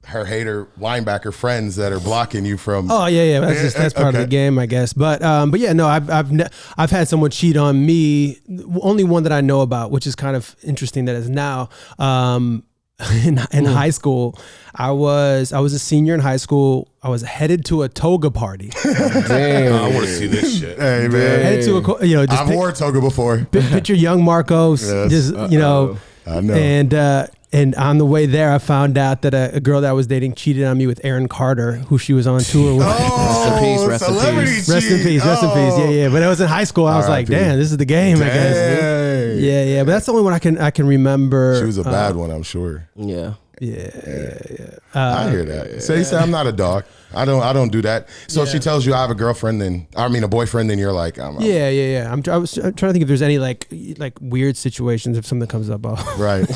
her hater linebacker friends that are blocking you from? Oh yeah. That's part of the game, I guess. But yeah, no, I've had someone cheat on me. Only one that I know about, which is kind of interesting. That is now. In high school, I was a senior in high school. I was headed to a toga party. Damn. I want to see this shit. Hey man, Headed to a, just I've wore a toga before. picture young Marcos, just I know. And on the way there, I found out that a girl that I was dating cheated on me with Aaron Carter, who she was on tour with. Oh, Rest in peace, celebrity rest Rest in peace, rest in peace. Yeah. But I was in high school. I was like, R.I.P. damn, this is the game, I guess. Dang. Yeah. But that's the only one I can remember. She was a bad one, I'm sure. Yeah. Yeah. I hear that. So you say I'm not a dog. I don't do that. So if she tells you I have a girlfriend, a boyfriend, then you're like, Yeah. I was trying to think if there's any like weird situations if something comes up. right.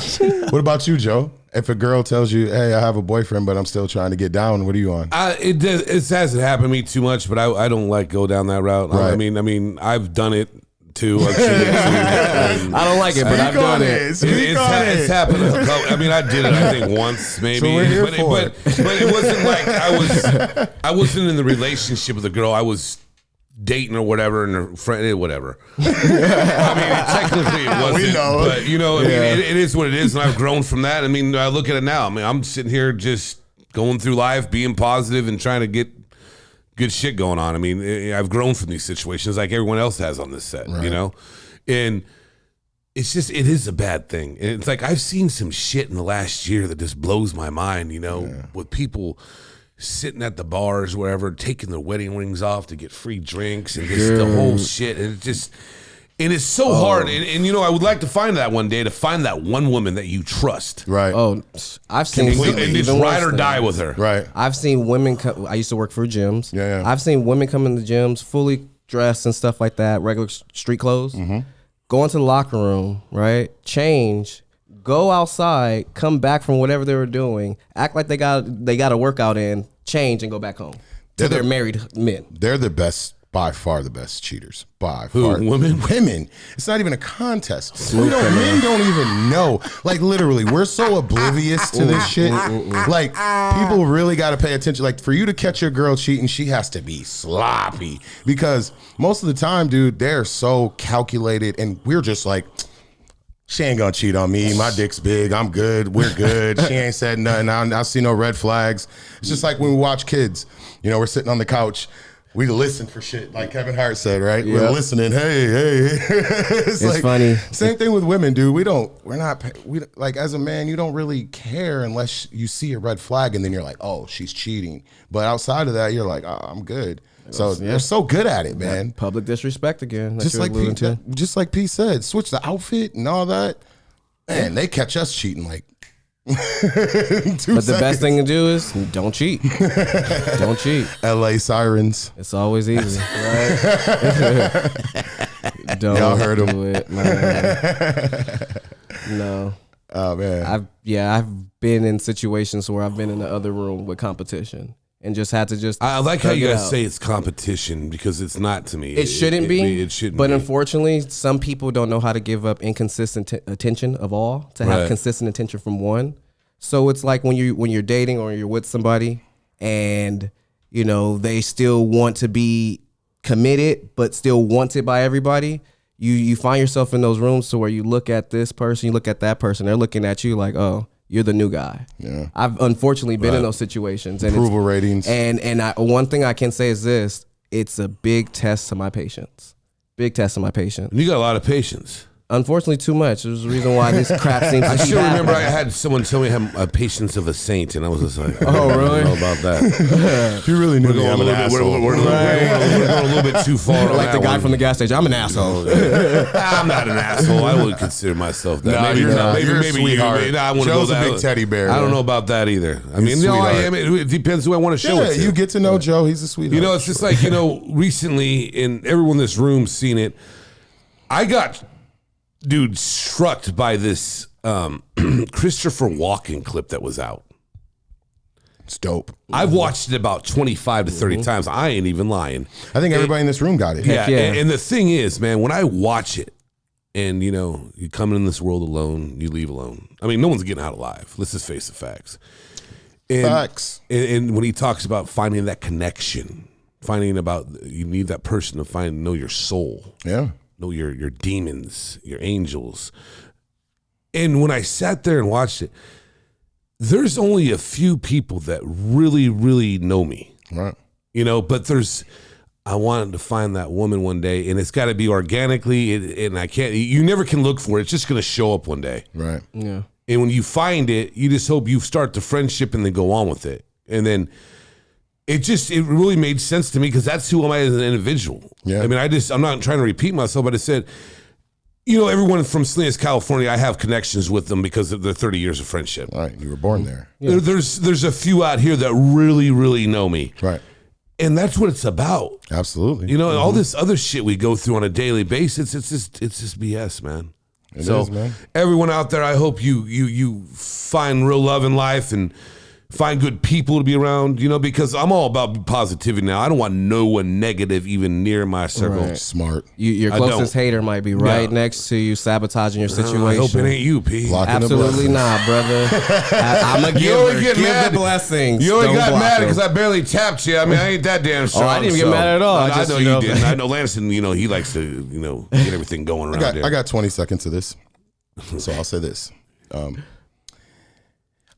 What about you, Joe? If a girl tells you, hey, I have a boyfriend, but I'm still trying to get down, what are you on? It hasn't happened to me too much, but I don't like go down that route. Right. I mean, I've done it too. I've seen it too. I don't like it, but I've done it. It's happened. I mean, I did it. I think once, maybe. So we're here but, for but it wasn't like I wasn't in the relationship with the girl. I was dating or whatever, and her friend, whatever. I mean, technically it wasn't. We know. But I mean, it is what it is, and I've grown from that. I mean, I look at it now. I mean, I'm sitting here just going through life, being positive, and trying to get good shit going on. I mean, I've grown from these situations like everyone else has on this set, and it's just, it is a bad thing. And it's like, I've seen some shit in the last year that just blows my mind, with people sitting at the bars, wherever, taking their wedding rings off to get free drinks and just the whole shit. And it just, and it's so hard. And I would like to find that one day, to find that one woman that you trust. Right. Oh, I've seen And just ride or die with her. Right. I've seen women come. I used to work for gyms. Yeah. I've seen women come in the gyms fully dressed and stuff like that, regular street clothes. Go into the locker room, right? Change, go outside, come back from whatever they were doing, act like they got a workout in, change, and go back home to their married men. They're the best, by far the best cheaters. By Who, far. women? Women. It's not even a contest. Men don't even know. Like literally, we're so oblivious to this shit. Like people really got to pay attention. Like for you to catch your girl cheating, she has to be sloppy, because most of the time, dude, they're so calculated, and we're just like, she ain't gonna cheat on me. My dick's big. I'm good. We're good. She ain't said nothing. I see no red flags. It's just like when we watch kids. We're sitting on the couch. We listen for shit, like Kevin Hart said, right? Yeah. We're listening. Hey. it's like, funny. Same thing with women, dude. We like, as a man, you don't really care unless you see a red flag and then you're like, oh, she's cheating. But outside of that, you're like, oh, I'm good. So they're so good at it, man. Public disrespect again. Just like P said, switch the outfit and all that. Man, they catch us cheating like. But the best thing to do is don't cheat. Don't cheat. LA Sirens. It's always easy, right? Don't Y'all heard do it, man. No. Oh man. I've been in situations where I've been in the other room with competition and just had to I like how you tug it guys out. say it's competition, because it's not to me. It shouldn't be. It shouldn't. But be. unfortunately, some people don't know how to give up inconsistent attention of all to have Right. consistent attention from one. So it's like when you're dating or you're with somebody and, you know, they still want to be committed but still wanted by everybody. You find yourself in those rooms to where you look at this person, you look at that person, they're looking at you like, oh, you're the new guy. Yeah. I've unfortunately been in those situations. And approval ratings. And one thing I can say is this, it's a big test to my patience. Big test to my patience. And you got a lot of patience. Unfortunately, too much. There's a reason why this crap seems to I keep still remember I happening. had someone tell me I have a patience of a saint, and I was just like, Oh, really? I don't know about that. You really knew me. I'm an We're asshole. going a little bit too far. on Like the that guy one. from the gas station. I'm an asshole. I'm not an asshole. I wouldn't consider myself that. No, maybe you're not. You're a maybe sweetheart. You. I want to Joe's go a that. big teddy bear. I don't know about that either. I mean, He's a no, I sweetheart. am. It depends who I want to show Yeah, it to. you get to know Joe. He's a sweetheart. You know, it's just like, you know, recently, and everyone in this room seen it, I got, dude, struck by this Christopher Walken clip that was out. It's dope. I've watched it about 25 to 30 times. I ain't even lying. I think everybody in this room got it. Yeah, yeah. And the thing is, man, when I watch it, and, you know, you come in this world alone, you leave alone. I mean, no one's getting out alive. Let's just face the facts. And, Facts. And when he talks about finding that connection, finding about, you need that person to know your soul. Yeah. Know your demons, your angels. And when I sat there and watched it, there's only a few people that really, really know me. Right. You know, but I wanted to find that woman one day, and it's got to be organically, and I can't, you never can look for it. It's just going to show up one day. Right. Yeah. And when you find it, you just hope you start the friendship and then go on with it. And then it really made sense to me because that's who am I as an individual. Yeah. I mean, I'm not trying to repeat myself, but I said, you know, everyone from Salinas, California, I have connections with them because of their 30 years of friendship. Right. You were born there. There's a few out here that really, really know me. Right. And that's what it's about. Absolutely. You know, and all this other shit we go through on a daily basis, it's just BS, man. It is, man. Everyone out there, I hope you find real love in life and find good people to be around, you know, because I'm all about positivity now. I don't want no one negative even near my circle. Right. Smart. Your I closest don't. hater might be right No. next to you, sabotaging your situation. I hope it ain't you, P. Blocking the Absolutely blessings. not, brother. I'm a You only giver. get Give mad. the blessings. You only Don't got block mad them. because I barely tapped you. I mean, I ain't that damn strong. I didn't even get mad at all. No, I I just, know you know, you didn't. I know Lanston, you know, he likes to, you know, get everything going around there. I got 20 seconds of this. So I'll say this.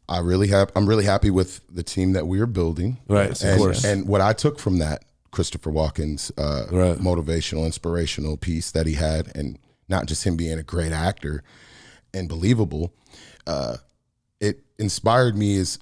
I'm really happy with the team that we are building. Right, of and, course. And what I took from that, Christopher Walken's Right. motivational, inspirational piece that he had, and not just him being a great actor and believable, it inspired me is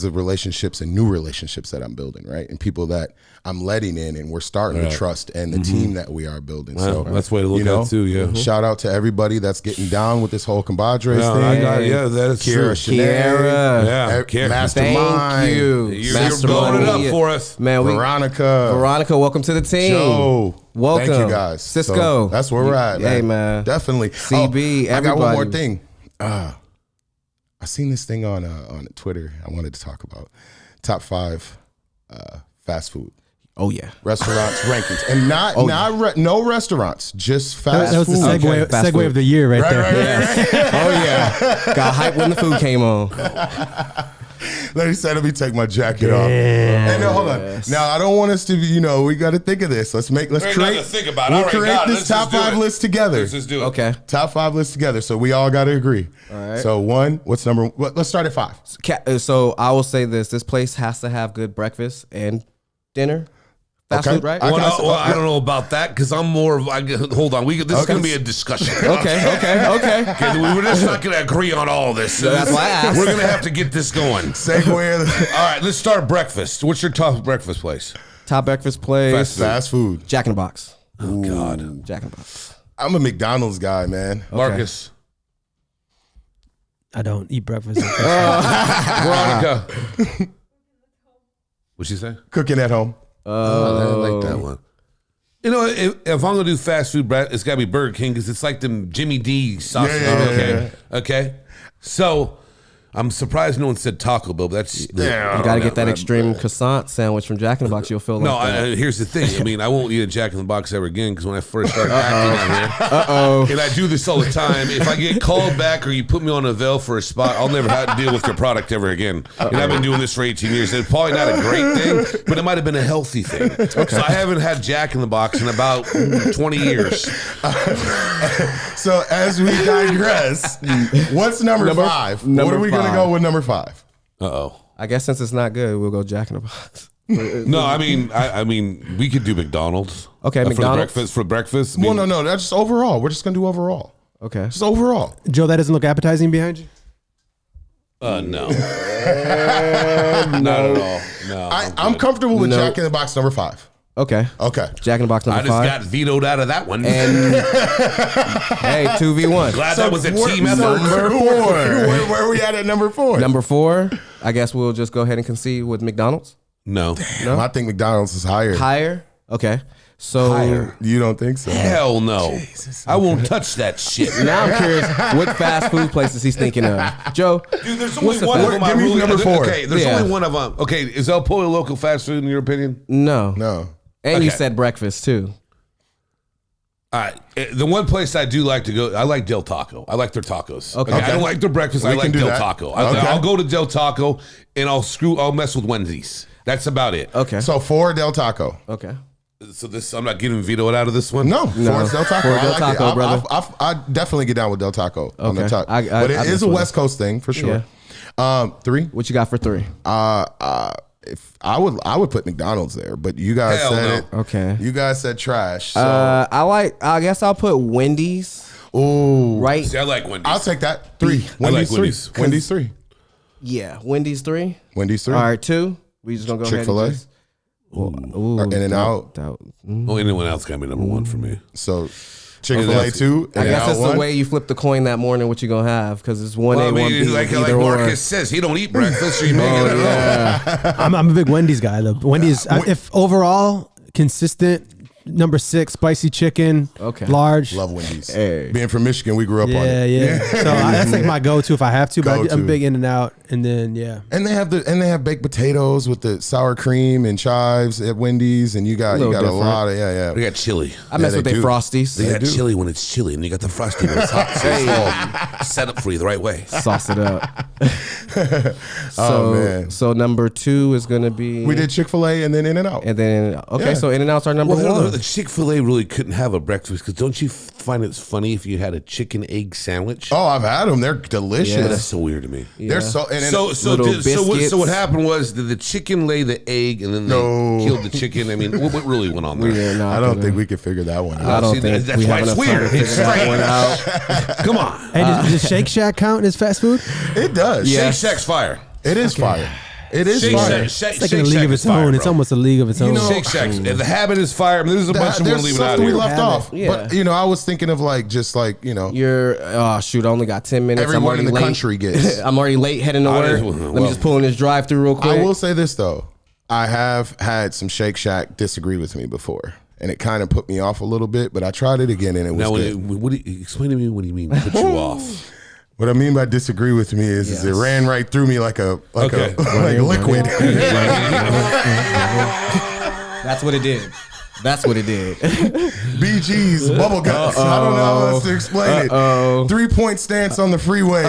the relationships and new relationships that I'm building, right? And people that I'm letting in and we're starting to trust, and the team that we are building. Well, So that's the way to look at it too, yeah. Shout out to everybody that's getting down with this whole Compodres Yeah, thing. I got it. Yeah, that's true. Kiara, Shanae, Kiara. Yeah, Kiara. Mastermind. Thank you. You're blowing it up for us. Man, Veronica, welcome to the team. Joe, welcome. Thank you guys. Cisco. So that's where we're at, man. Hey, man. Definitely. CB, I got one more everybody. thing. I seen this thing on Twitter. I wanted to talk about top 5 fast food Oh, yeah. restaurants rankings, and no restaurants, just fast That was food. the segue, Okay, fast segue food. of the year right there. Oh, yeah. Got hype when the food came on. Let me take my jacket off. Hey, no, hold on. Now I don't want us to be, you know, we got to think of this. Let's Ain't nothing create. to think about. I We'll already create got it. this Let's top just do 5 it. list together. Let's just do it. Okay. Top 5 list together, so we all got to agree. All right. So what's number? Let's start at 5. So I will say this place has to have good breakfast and dinner. Fast Okay. food, right? I don't know about that because I'm more of. Hold on, this is Okay. going to be a discussion. Okay. Okay, we're just not going to agree on all this. That's why I asked. We're going to have to get this going. Segue. All right, let's start breakfast. What's your top breakfast place? Top breakfast place. Fast food. Jack in the Box. Oh God, Jack in the Box. I'm a McDonald's guy, man. Marcus, I don't eat breakfast. Veronica. What'd she say? Cooking at home. I like that one. You know, if I'm gonna do fast food, Brad, it's gotta be Burger King because it's like them Jimmy D sauces. Yeah. Okay. So I'm surprised no one said Taco Bell. But that's You got to get that extreme croissant sandwich from Jack in the Box. You'll feel like no. that. Here's the thing. I mean, I won't eat a Jack in the Box ever again because when I first started acting out here, and I do this all the time. If I get called back or you put me on a veil for a spot, I'll never have to deal with your product ever again. And I've been doing this for 18 years. It's probably not a great thing, but it might have been a healthy thing. So I haven't had Jack in the Box in about 20 years. So as we digress, what's number 5? What are we going to go with number 5? I guess since it's not good, we'll go Jack in the Box. No, I mean, we could do McDonald's. Okay, McDonald's for breakfast. Well, no, that's just overall. We're just going to do overall. Okay. Just overall. Joe, that doesn't look appetizing behind you? No. Not at all. No. I'm comfortable with Jack in the Box number 5. Okay. Jack in the Box number 5. I just got vetoed out of that one. And hey, 2v1. Glad that was a team effort. Number 4. Where are we at number 4? Number 4, I guess we'll just go ahead and concede with McDonald's. No. I think McDonald's is higher. Higher? Okay. So You don't think so? Hell no. I won't touch that shit. now I'm curious what fast food places he's thinking of. Joe, Dude, there's only the one of fast- them. Give me number 4. Okay, there's Yeah. only one of them. Okay, is El Pollo Loco fast food in your opinion? No. And you Okay. said breakfast too. All right. The one place I do like to go, I like Del Taco. I like their tacos. Okay. I don't like their breakfast. I We like can do Del that. Taco. Okay. I'll go to Del Taco and I'll mess with Wendy's. That's about it. Okay. So 4 Del Taco. Okay. So this, I'm not getting vetoed out of this one. No, 4 is Del Taco. 4 Del I like Taco, it. brother. I definitely get down with Del Taco on the Okay. top. But it I is mess a with West Coast thing for sure. 3. What you got for 3? If I would put McDonald's there, but you guys Hell said no. it. Okay. You guys said trash. So, I guess I'll put Wendy's. ooh, Right? See, I like Wendy's. I'll take that. 3. I like Wendy's 3. Wendy's 3. Yeah. Wendy's 3. Wendy's 3. All right, 2. We just gonna go Chick-fil-A? ahead and just Or In-N-Out. Oh, anyone else got to be number 1 for me. So Chick-fil-A 2. I guess In-N-Out it's 1. the way you flip the coin that morning. What you gonna have? Because it's 1A, Well, I 1B, mean, like either Marcus or. says, he don't eat breakfast, so you make it at all. I'm a big Wendy's guy. Though. Wendy's, if overall consistent, number 6, spicy chicken, Okay. large. Love Wendy's. Hey. Being from Michigan, we grew up on Yeah, it. yeah. So that's like my go-to if I have to. But Go-to. I'm big in and out, and then And they have baked potatoes with the sour cream and chives at Wendy's, and you got Little a different. lot of We got chili. I mess with they their do. Frosties. They got chili when it's chilly, and you got the frosty when it's hot. So it's all set up for you the right way. Sauce it up. Oh, man. So number 2 is gonna be. We did Chick-fil-A and then In-N-Out. And then Yeah. so In-N-Out's our number Well, 1. the Chick-fil-A really couldn't have a breakfast because don't you find it's funny if you had a chicken egg sandwich? Oh, I've had them. They're delicious. Yeah. That's so weird to me. They're so. And then- Little So what biscuits. happened was did the chicken lay the egg and then they No. killed the chicken? I mean, what really went on there? Yeah, no, I don't think we can figure that one I out. don't See, think that's we why have it's enough time weird. to It's figure that one out. Come on. Hey, does Shake Shack count as fast food? It does. Yeah. Shake Shack's fire. It is fire. It is Shake fire. Shack, It's like in a league of its own. It's almost a league of its own. Shake Shack. The habit is fire. I mean, there's a bunch of There's them leaving stuff out that we here. left off. Yeah. But, I was thinking of You're shoot, I only got 10 minutes. I'm everyone already in the late. country gets. I'm already late heading to I work. just- Let me just pull in this drive-through real quick. I will say this, though. I have had some Shake Shack disagree with me before. And it kind of put me off a little bit, but I tried it again and it was Now, good. explain to me what do you mean put you off? What I mean by disagree with me is it ran right through me like a Okay. liquid. That's what it did. That's what it did. BG's bubble guts. I don't know how else to explain it. 3-point stance on the freeway.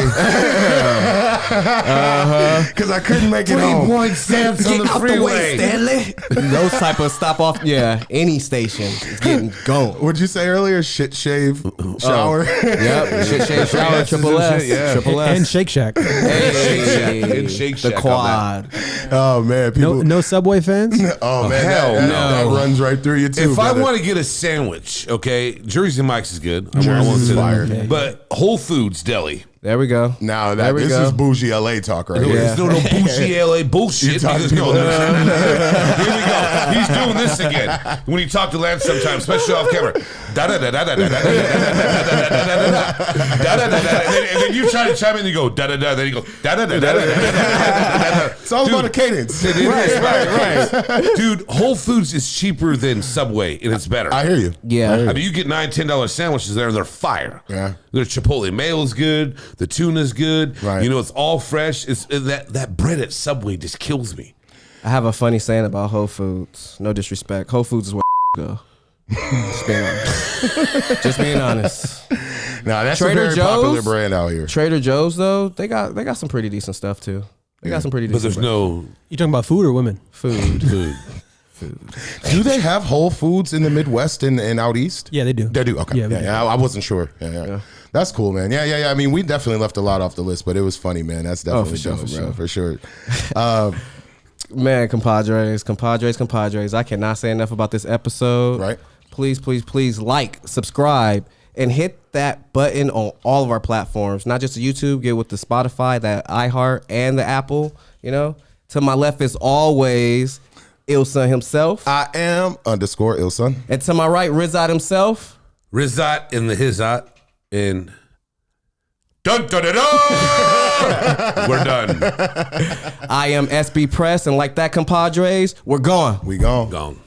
Because I couldn't make it home. 3-point stance on the freeway. Stanley. Those type of stop off. Yeah, any station is getting going. What'd you say earlier? Shit, shave, shower. Yep. Shit, shave, shower, triple S. Yeah. Triple S. And Shake Shack. Hey, And Shake the Shack on quad. Oh man, people. No Subway fans? Oh man, Hell that no. runs right through you too. If I brother. want to get a sandwich, okay, Jersey Mike's is good. I won't Jersey's say that. fire. But Whole Foods Deli. There we go. Now There that we this go. is bougie LA talk right here. There's no bougie LA bullshit. talking- Because, no, here we go. He's doing this again. When you talk to Lance sometimes, especially off camera. And then you try to chime in and you go da da da. Then you go da da da da da. It's all about a cadence. Right. Dude, Whole Foods is cheaper than Subway, and it's better. I hear you. Yeah. I mean, you get $9-10 sandwiches there, and they're fire. Yeah. Their Chipotle mayo is good. The tuna's good. Right. You know, it's all fresh. It's that bread at Subway just kills me. I have a funny saying about Whole Foods. No disrespect. Whole Foods is where go. Just being honest. Nah, that's Trader a very Joe's? popular brand out here. Trader Joe's though, they got some pretty decent stuff too. They got some pretty But decent. there's no You talking about food or women? food. Do they have Whole Foods in the Midwest and out east? Yeah, they do. They do. Okay. Yeah, we do. I wasn't sure. Yeah. That's cool, man. Yeah. I mean, we definitely left a lot off the list, but it was funny, man. That's definitely dope, for sure. Man, compadres. I cannot say enough about this episode. Right. Please like, subscribe, and hit that button on all of our platforms. Not just the YouTube, get with the Spotify, that iHeart, and the Apple. You know, to my left is always Ilson himself. I am _Ilson. And to my right, Rizat himself. Rizat in the Hizat and dun dun dun dun. We're done. I am SB Press, and like that, compadres, we're gone. We gone. Gone.